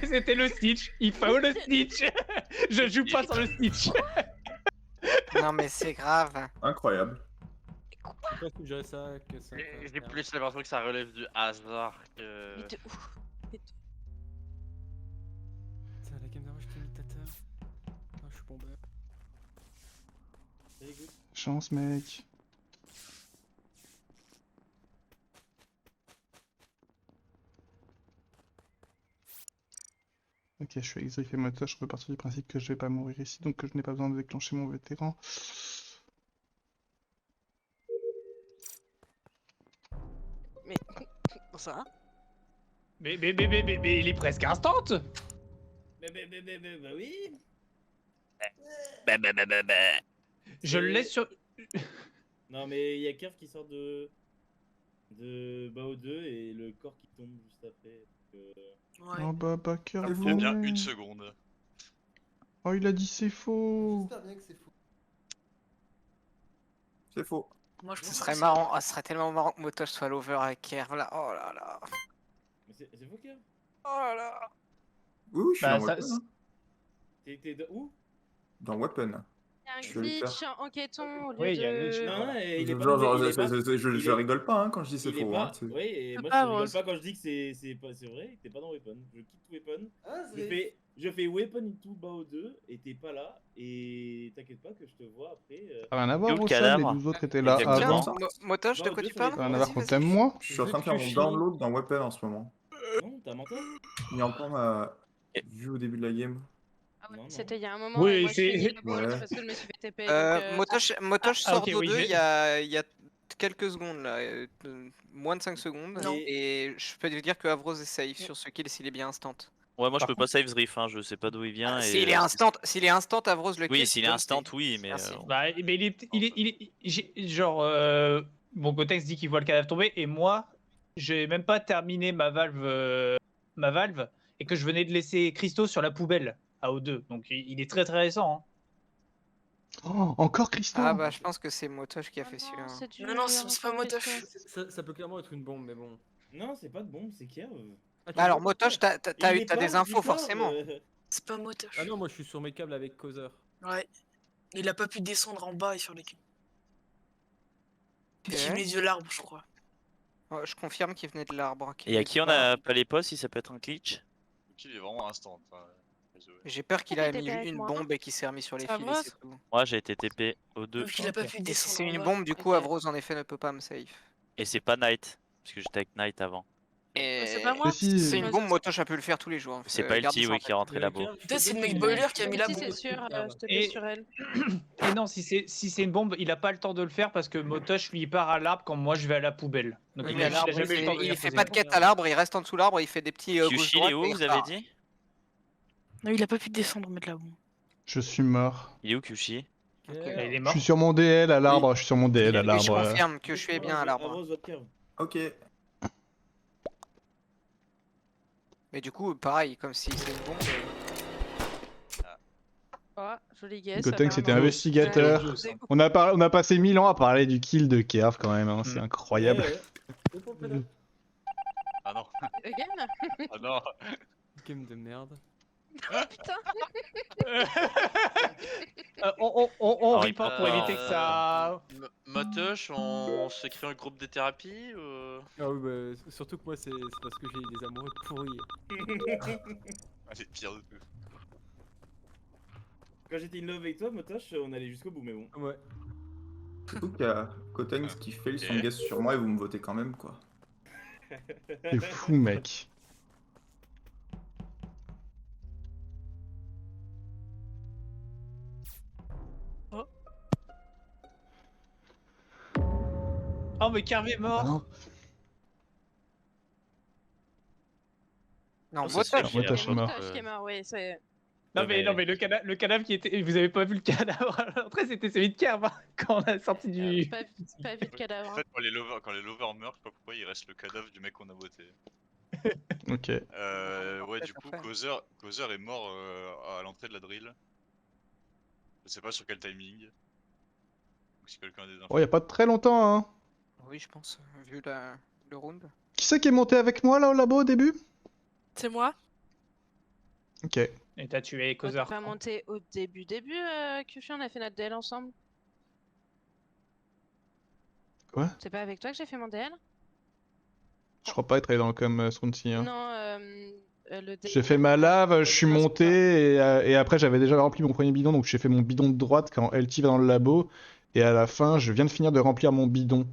C'était le snitch. Il faut le snitch. Je joue pas sur le snitch. Non mais c'est grave. Incroyable. Pourquoi suggérer ça que ça J'ai plus l'impression que ça relève du hasard que... Mais de où? Putain, la game d'avant, j'étais imitateur. Ah, je suis bombé. Chance, mec. Ok, je suis exilé et moteur, je peux partir du principe que je vais pas mourir ici, donc que je n'ai pas besoin de déclencher mon vétéran. Mais bon, ça va? Mais il est presque instant. Bah oui. Je le laisse sur. Non mais il y a Kerf qui sort de Bao 2 et le corps qui tombe juste après. Ouais. Oh bah, Backer, Il faut bien une seconde. Oh, il a dit c'est faux. J'espère bien que c'est faux. C'est faux. Moi, je Ce pense serait que marrant, ce serait tellement marrant que Motosh soit l'over avec Kerv là. Oh là là. Mais c'est faux Kerf. Oh là là. Oui, je suis Bah, dans ça- Weapon. Hein. T'es où? Dans Weapon. il y a un Je vais le glitch en enquêtant au lieu Oui, il y a un glitch. de... Non, il est pas Genre, dans- il est pas- je rigole pas hein, quand je dis c'est il est faux. pas- Hein, c'est- Oui, et C'est moi pas je rigole Rose. pas quand je dis que c'est vrai, t'es pas dans Weapon. Je quitte Weapon. Ah, Je fais Weapon into Bao 2 et t'es pas là. Et t'inquiète pas que je te vois après. Ça n'a rien à voir, Où le Roussel, cadavre les 12 autres étaient là Exactement. avant. Motosh, de quoi tu parles? Ça n'a rien à voir qu'on t'aime moi. Je suis en train de faire mon download dans Weapon en ce moment. Non, t'as menti? Il y a encore ma vue au début de la game. Ah ouais, Non, non. c'était il y a un moment. Oui, et moi, je c'est- finis le ball Ouais. parce que je me suis fait TP. donc, Motosh ah, sort ok, d'O2 oui, il y a quelques secondes là, moins de 5 secondes. Non. Et je peux te dire que Avros est safe sur ce kill s'il est bien instant. Ouais, moi je Par peux pas save Zriff, hein, je sais pas d'où il vient. et... S'il est instant, Avros le kill. Oui, s'il est tu peux instant, le oui, mais. Merci. Bah, mais genre, mon Gotex dit qu'il voit le cadavre tomber et moi, j'ai même pas terminé ma valve, et que je venais de laisser Christo sur la poubelle à O2. Donc il est très très récent. Hein. Oh, encore Christo. Ah bah je pense que c'est Motosh qui a Ah fait non, celui-là. c'est du- Non, non, c'est pas Motosh. Ça peut clairement être une bombe, mais bon. Non, c'est pas de bombe, c'est Kerf. Ah, tu Bah alors vois Motosh, t'as des infos forcément. C'est pas Motosh. Ah non, moi je suis sur mes câbles avec Causeur. Ouais. Il a pas pu descendre en bas et sur les queues. Ok. Il venait de l'arbre, je crois. Ouais, je confirme qu'il venait de l'arbre. Et à qui on a pas les postes, si ça peut être un glitch? Il est vraiment instant. Enfin, désolé. J'ai peur qu'il a Il était mis avec une moi. bombe et qu'il s'est remis sur les Ça fils va, et c'est tout. Moi j'ai été TP au 2. Donc il a pas Ok. pu Et si descendre c'est en une bas. bombe, du coup Ok. Avros en effet ne peut pas me save. Et c'est pas Knight, parce que j'étais avec Knight avant. Et c'est pas moi. Mais si, c'est une bombe, Motosh a pu le faire tous les jours. C'est Euh, pas gardez LT ça en oui, qui est tête. rentré là-bas. Peut-être c'est le mec boiler qui a mis la Si, bombe. c'est sûr, je te Et- mets sur elle. Et non, si c'est une bombe, il a pas le temps de le faire parce que Motosh lui part à l'arbre quand moi je vais à la poubelle. Donc Oui, il mais a à l'arbre, jamais eu le temps de il venir fait poser. pas de quête à l'arbre, il reste en dessous de l'arbre, il fait des petits Kyushi, il gauche-droite. est où, et il vous avez repart. dit? Non, il a pas pu descendre, mettre la bombe. Je suis mort. Il est où Kyushi? Ok. Bah, il est Je mort. suis sur mon DL à l'arbre, je suis sur mon DL à Oui, je l'arbre. confirme que je suis bien à l'arbre. Avance votre Kerf. Ok. Mais du coup, pareil, comme si c'est une bombe. Oh, joli guess. Gotenks c'était apparemment. investigateur. Ouais. On a passé 1000 ans à parler du kill de Kerv quand même, hein, c'est incroyable. Ouais. Ah non. Again? Ah non. Game de merde. Putain. On Alors, report pour éviter que ça. Motosh, on se crée un groupe de thérapie ou... Ah oui, bah, surtout que moi c'est parce que j'ai des amoureux pourris. Ah, c'est pire de tout. Quand j'étais in love avec toi, Motosh, on allait jusqu'au bout, mais bon. Ouais. Surtout qu'il y a Gotenks qui fail son Ok. guess sur moi et vous me votez quand même quoi. C'est fou mec. Oh, mais Kerv est Ah mort. non. Non, c'est Motosh. sûr. Motosh est mort. Motosh qui est mort, oui, c'est... Non, mais le cadavre qui était. Vous avez pas vu le cadavre à l'entrée, c'était celui de Kerv hein, quand on a sorti du. Pas vu de cadavre. En hein. fait, quand les lovers meurent, je sais pas pourquoi, il reste le cadavre du mec qu'on a voté. Ok. Ouais, Ouais, du coup, parfait. Causeur est mort à l'entrée de la drill. Je sais pas sur quel timing. Donc, si quelqu'un a des infos. Oh, y a pas de très longtemps, hein. Oui, je pense, vu le round. Qui c'est qui est monté avec moi là au labo au début? C'est moi? Ok. Et t'as tué On Causeur. pas monté au début, Kufi, on a fait notre DL ensemble. Quoi? C'est pas avec toi que j'ai fait mon DL? Je crois pas être allé dans le com Swansea. Hein. Non, le DL. J'ai fait ma lave, je suis monté et après j'avais déjà rempli mon premier bidon, donc j'ai fait mon bidon de droite quand LT va dans le labo. Et à la fin, je viens de finir de remplir mon bidon.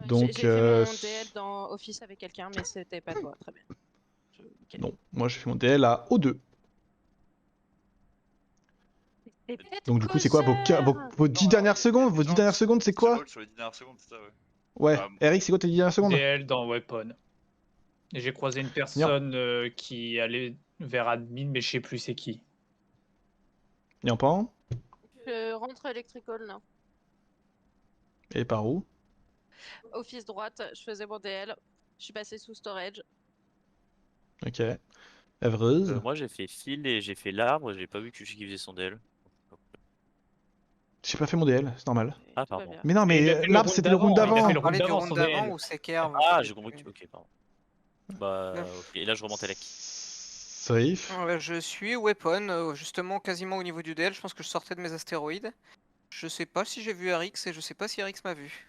Non, Donc, j'ai fait mon DL dans Office avec quelqu'un, mais c'était pas toi. Très bien. Ok. Non, moi j'ai fait mon DL à O2. Et peut-être Donc du coup, c'est quoi vos 10 dernières secondes? Vos 10 dernières secondes, c'est quoi? Sur les 10 dernières secondes, c'est ça, ouais. Ouais, Ah, Eric, c'est quoi tes 10 dernières secondes? DL dans Weapon. Et j'ai croisé une personne qui allait vers admin, mais je sais plus c'est qui. Yampan? Je rentre Electrical, non. Et par où? Office droite, je faisais mon DL. Je suis passé sous storage. Ok. Evreuse? Moi j'ai fait fil et j'ai fait l'arbre, j'ai pas vu Kushi qui faisait son DL. J'ai pas fait mon DL, c'est normal. Ah, Tout va pardon. bien. Mais non, Mais il a mais fait le l'arbre round c'était le round d'avant, il a d'avant. fait le On parlait du d'avant, round son d'avant DL. où c'est Kerv. Ah, j'ai compris, ok, pardon. Bah, ok, et là je remonte Elec. Safe. Je suis Weapon, justement quasiment au niveau du DL. Je pense que je sortais de mes astéroïdes. Je sais pas si j'ai vu RX et je sais pas si RX m'a vu.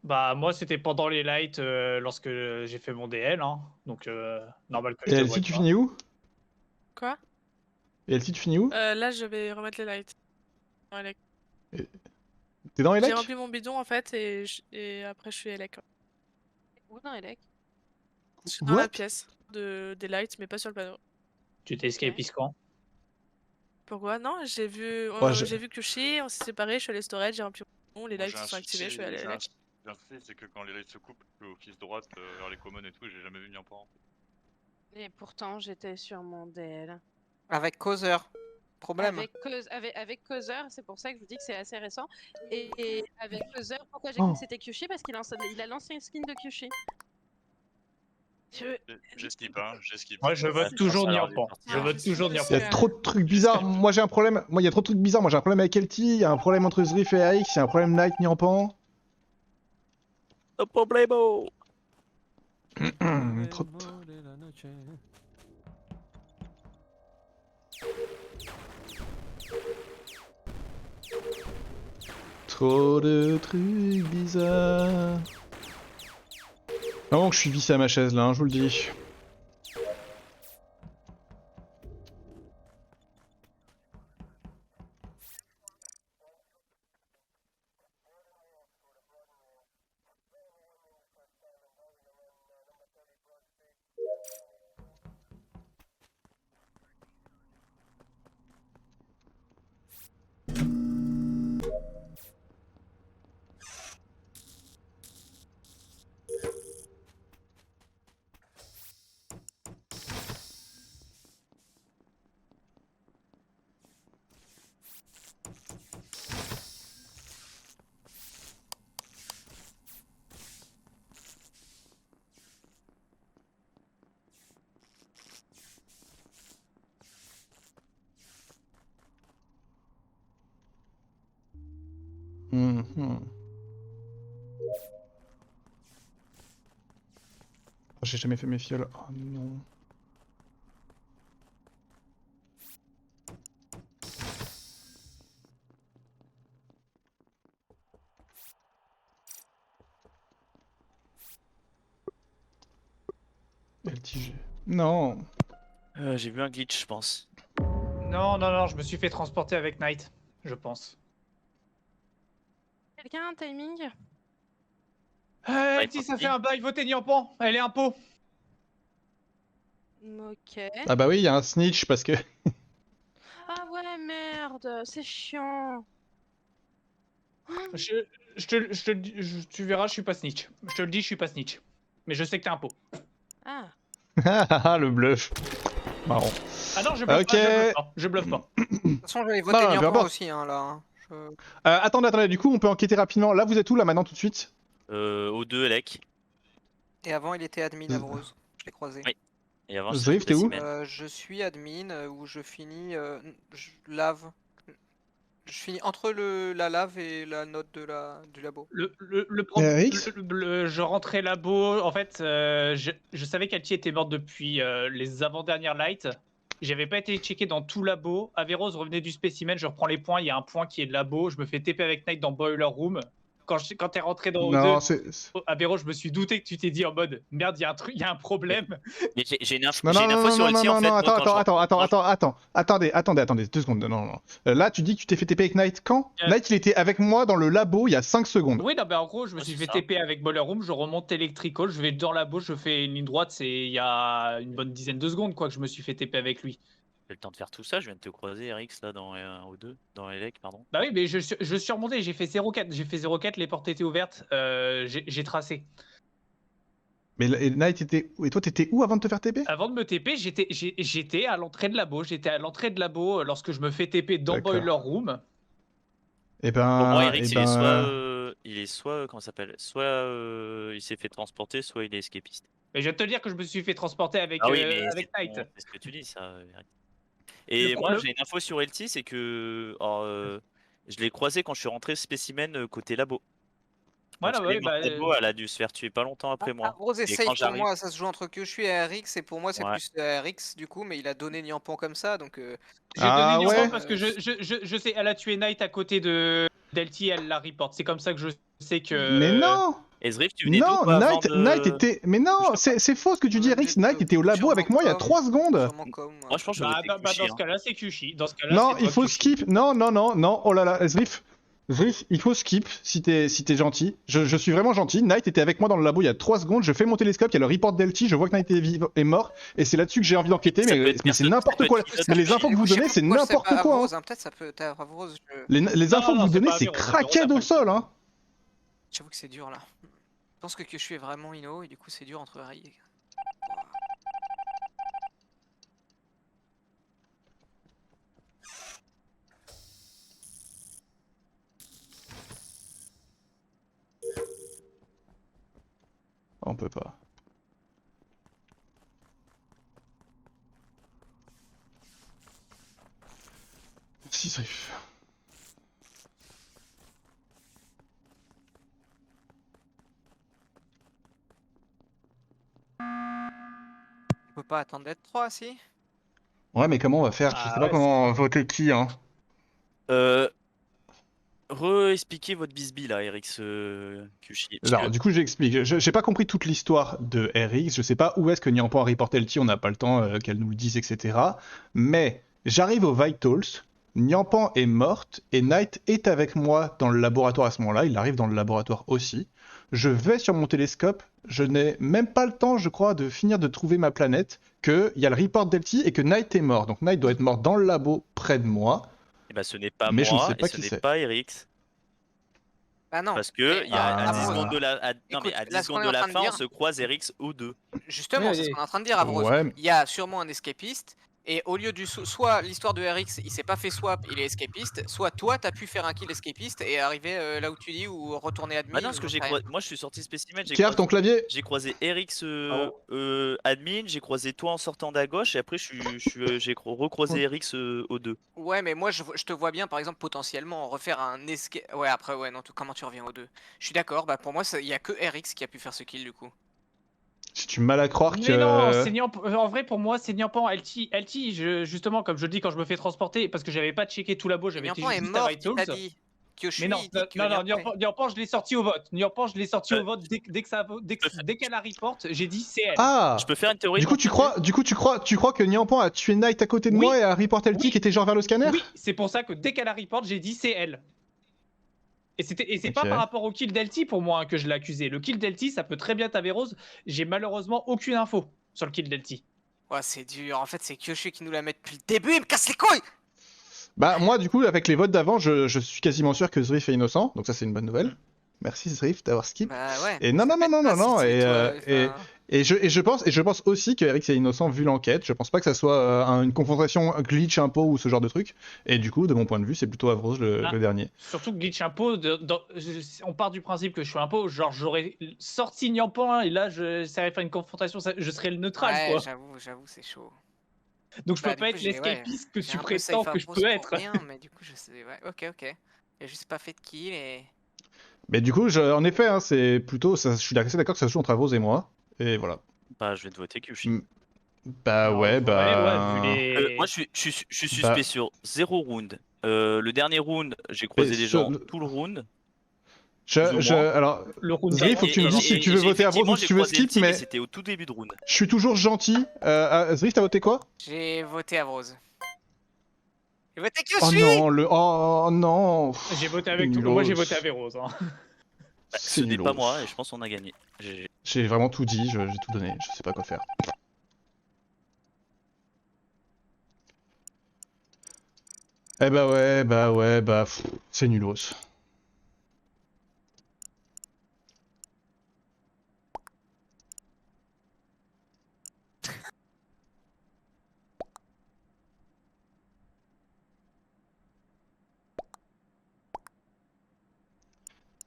Bah moi c'était pendant les lights lorsque j'ai fait mon DL, hein. Donc normal que Et je te LT, voie tu pas. finis où? Quoi? Et LT, tu finis où? Là, je vais remettre les lights. Dans Elec. T'es dans J'ai Elec? rempli mon bidon en fait et après je suis Elec. Où dans Elec? Je suis dans la What? pièce des lights, mais pas sur le panneau. Tu t'es escapé quand? Pourquoi? Non, j'ai vu, Ouais, j'ai vu Kushi, on s'est séparés, je suis allé storage, j'ai rempli mon bidon, les Moi, lights j'ai un se sont activés, je suis allé souci, Elec. j'ai un souci, c'est que quand les lights se coupent, le office droite vers les commons et tout, j'ai jamais vu Nyampan. Et pourtant, j'étais sur mon DL. Avec Causeur. Problème. Avec Causeur, c'est pour ça que je vous dis que c'est assez récent. Et avec Causeur, pourquoi j'ai cru Oh. que c'était Kushi? Parce qu'il a lancé une skin de Kushi. J'ai skip, hein, j'ai skip. Moi je vote Ouais, toujours ça, ça Nyampan. arrive, Je vote toujours Il y Nyampan. a trop de trucs bizarres. Moi j'ai un problème. Moi il y a trop de trucs bizarres. Moi j'ai un problème avec LT. Il y a un problème entre Zriff et AX. Il y a un problème Night Nyampan. No problemo! Trop de... Trop de trucs bizarres. Non, que je suis vissé à ma chaise là, hein, je vous le dis. Oh, j'ai jamais fait mes fioles. Oh non. LTG. Non. J'ai vu un glitch, je pense. Non, je me suis fait transporter avec Knight, je pense. Quelqu'un a un timing? Si ça fait un bail, votez Nyampan, elle est un pot. Ok. Ah bah oui, il y a un snitch parce que... Ah ouais, merde, c'est chiant. Tu verras, je suis pas snitch. Je te le dis, je suis pas snitch. Mais je sais que t'es un pot. Ah. Le bluff. Marrant. Ah non, je bluffe Ok. pas, je bluffe pas. De toute façon, j'avais voté Non, peu Nyampan importe. aussi, hein, là. hein. Attendez, du coup on peut enquêter rapidement. Là vous êtes où là maintenant tout de suite? O2 Elec. Et avant, il était admin à Brose. Je l'ai croisé. Oui. Et avant, Zriff, t'es où? Je suis admin où je finis. Je lave. Je finis entre la lave et la note du labo. Je rentrais labo, en fait, je savais qu'Alti était morte depuis les avant-dernières lights. J'avais pas été checké dans tout labo. Averroes revenait du spécimen, je reprends les points. Il y a un point qui est de labo. Je me fais TP avec Knight dans Boiler Room. Quand t'es rentré dans Non, O2, Averroes, je me suis douté que tu t'es dit en mode merde, il y a un truc, il y a un problème. Mais j'ai une info, Non, j'ai une info sur LT en fait. non, moi, quand je- attendez, 2 secondes, non. Là, tu dis que tu t'es fait TP avec Knight quand Knight, il était avec moi dans le labo il y a 5 secondes. Oui, non, mais en gros, je me Ouais, suis c'est fait ça. TP avec Boiler Room, je remonte Electrical, je vais dans labo, je fais une ligne droite, c'est il y a une bonne dizaine de secondes quoi que je me suis fait TP avec lui. J'ai le temps de faire tout ça, je viens de te croiser RX là dans O2, dans Elec, pardon. Bah oui, mais je suis remonté, j'ai fait 0-4, les portes étaient ouvertes, j'ai tracé. Mais Knight était. Et toi, t'étais où avant de te faire TP? Avant de me TP, j'étais à l'entrée de labo. J'étais à l'entrée de labo lorsque je me fais TP dans D'accord. Boiler Room. Et Pour moi, ben. RX, il est soit, comment ça s'appelle, soit il s'est fait transporter, soit il est escapiste. Mais je viens de te dire que je me suis fait transporter avec, Ah oui, mais avec Knight. c'est ce que tu dis, ça. RX. Et moi, j'ai une info sur LT, c'est que je l'ai croisé quand je suis rentré spécimen côté labo. Voilà, Donc, ouais, labo, elle a dû se faire tuer pas longtemps après moi. Rose est Et safe quand pour j'arrive- moi, ça se joue entre Kyushu et RX, et pour moi c'est Ouais. plus RX du coup, mais il a donné Nyampan comme ça, donc... J'ai Ah donné ouais. Nyampan parce que je sais, elle a tué Knight à côté de Delty, elle la report. C'est comme ça que je sais que. Mais non! Et Zrift, tu venais d'où, Non, toi, avant Knight était. Mais non, c'est faux ce que tu dis, RX. Knight était au labo avec moi il y a 3 secondes. Moi, je pense que je Bah, votais dans Kushi, ce hein. cas-là, c'est Kushi. Dans ce cas-là, Non, c'est il pas faut Kushi. skip. Non, oh là là, Zrif, il faut skip si t'es gentil. Je suis vraiment gentil. Knight était avec moi dans le labo il y a 3 secondes. Je fais mon télescope, il y a le report d'Elty, je vois que Knight est mort. Et c'est là-dessus que j'ai envie d'enquêter, Ça peut mais être c'est personne, n'importe ça peut quoi. être Mais les infos que vous donnez, c'est n'importe quoi. Hein. Peut-être ça peut être Avrose. Les infos que non, vous c'est donnez, pas c'est Averroes, craquette Averroes, au sol. Hein. J'avoue que c'est dur là. Je pense que Kyushu est vraiment Ino, et du coup c'est dur entre Harry et... On peut pas. Si, Zrif. On peut pas attendre d'être 3 si? Ouais, mais comment on va faire? Je sais pas comment voter qui. Hein. Re-expliquez votre bisbille là, RX Kushi. Alors, du coup, j'explique. J'ai pas compris toute l'histoire de RX. Je sais pas où est-ce que Nyampan a reporté le on n'a pas le temps qu'elle nous le dise, etc. Mais j'arrive aux Vitals. Nyampan est morte et Knight est avec moi dans le laboratoire à ce moment-là. Il arrive dans le laboratoire aussi. Je vais sur mon télescope. Je n'ai même pas le temps, je crois, de finir de trouver ma planète. Qu'il y a le report d'Elty et que Knight est mort. Donc Knight doit être mort dans le labo près de moi. Et bah, ce n'est pas Mais je ne moi sais pas et ce qui n'est c'est. pas RX. Bah non. Parce que il y a, à 10 Avrose. secondes de la, non, mais Écoute, à 10 là, ce qu'on secondes est de en la train de fin, on dire- se croise RX O2. Justement, Oui, c'est ce oui. qu'on est en train de dire, Avrose. Ouais. Il y a sûrement un escapiste, et au lieu du soit l'histoire de RX, il s'est pas fait swap, il est escapiste, soit toi t'as pu faire un kill escapiste et arriver là où tu dis ou retourner admin. Bah non, parce que j'en sais rien. moi je suis sorti spécimen, Kiev, ton clavier. j'ai croisé RX admin, j'ai croisé toi en sortant d'à gauche et après j'ai recroisé RX O2. Ouais, mais moi je te vois bien par exemple potentiellement refaire un escape. Ouais, après, ouais, non, comment tu reviens aux deux? Je suis d'accord, bah pour moi il y a que RX qui a pu faire ce kill du coup. J'ai du mal à croire Mais que. non, c'est en vrai pour moi c'est Nyampan. LT, justement comme je le dis quand je me fais transporter parce que j'avais pas checké tout labo, j'avais été Nyampan est juste mort, à il t'a Vitals. dit. Kyushu, Mais non, il dit que non, Nyampan est- Nyampan, je l'ai sorti au vote. Nyampan, je l'ai sorti au vote dès qu'elle la report, j'ai dit c'est elle. Ah. Je peux faire une théorie Du coup, tu crois que Nyampan a tué Knight à côté de Oui. moi et a reporté Elty Oui. qui était genre vers le scanner? Oui, c'est pour ça que dès qu'elle la report, j'ai dit c'est elle. Et c'est Ok. pas par rapport au kill d'Elty pour moi hein, que je l'ai accusé. Le kill d'Elty, ça peut très bien t'Averroes. J'ai malheureusement aucune info sur le kill d'Elty. Ouais, c'est dur. En fait, c'est Kyushu qui nous la met depuis le début, il me casse les couilles! Bah, moi, du coup, avec les votes d'avant, je suis quasiment sûr que Zrif est innocent, donc ça, c'est une bonne nouvelle. Merci Zrif d'avoir skip. Bah ouais. Et non, et je pense aussi que RX est innocent vu l'enquête. Je pense pas que ça soit une confrontation glitch impôt ou ce genre de truc. Et du coup, de mon point de vue, c'est plutôt Avrose le dernier. Surtout que glitch impôt, on part du principe que je suis impôt. Genre, j'aurais sorti Nyampan et là, ça allait faire une confrontation, je serais le neutral Ouais, quoi. j'avoue, c'est chaud. Donc je peux Bah, pas du être coup, j'ai- l'escapiste que j'ai tu un peu safe prétends que je Avrose peux pour être. rien, mais du coup, je sais. Ouais, ok. J'ai juste pas fait de kill et. Mais du coup, en effet, hein, c'est plutôt. Je suis assez d'accord que ça se joue entre Avrose et moi. Et voilà. Bah je vais te voter Kushi. Bah Alors, ouais, ouais, bah. vu les- Moi, je suis suspect Bah. sur 0 round. Le dernier round, j'ai croisé des sur gens le- tout le round. Alors, le round Zri, faut que tu me dises si tu veux voter à Bros ou si tu veux skip, mais C'était au tout début de round. je suis toujours gentil. Zri, t'as voté quoi? J'ai voté à Rose. J'ai voté que Oh suis non, oh non. J'ai voté avec tout. Nulos. Moi j'ai voté à Véros. Hein. Bah, C'est ce n'est nulos. pas moi et je pense qu'on a gagné. GG. J'ai vraiment tout dit, j'ai tout donné, je sais pas quoi faire. Eh bah ouais, c'est nulos.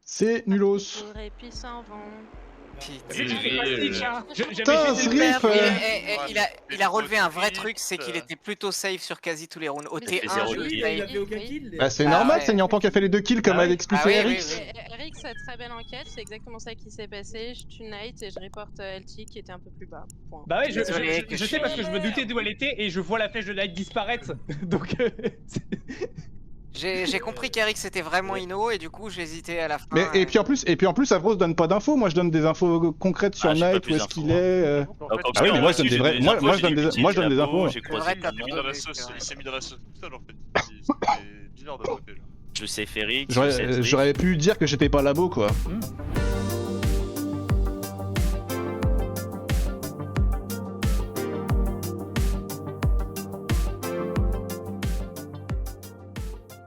C'est nulos. J'aurais pu s'en vendre. J'ai fait plastique, hein. Putain, Zrif, Il a relevé un vrai truc, c'est qu'il était plutôt safe sur quasi tous les rounds. Au fait T1, zéro je kill. Il a fait aucun kill. Bah c'est Ah normal, ouais. c'est Nyampan qui a fait les 2 kills comme Ah a oui. expliqué Ah oui, Erix. Eric, c'est très belle enquête, c'est exactement ça qui s'est passé. Je tue Knight et je reporte LT qui était un peu plus bas. Point. Bah ouais, Désolé que je je sais parce suis- que je me doutais d'où elle était et je vois la flèche de Light disparaître. Donc. J'ai compris qu'Eric c'était vraiment Inno et du coup j'ai hésité à la fin. Mais et puis en plus Avros donne pas d'infos, moi je donne des infos concrètes sur Ah, j'ai pas Knight, plus où est-ce d'infos, qu'il est. Donc, Ah oui, mais moi, je j'ai donne des vrais- donné moi, infos, moi, je j'ai donne des- écouté moi, je donne la des peau, infos. J'ai C'est croisé vrai que des t'as gens. tout Il s'est mis dans la donné, sauce, c'est vrai. il s'est mis dans la sauce tout seul en fait. Il est dealer de VP là. Je sais Férix, J'aurais pu dire que j'étais pas labo quoi.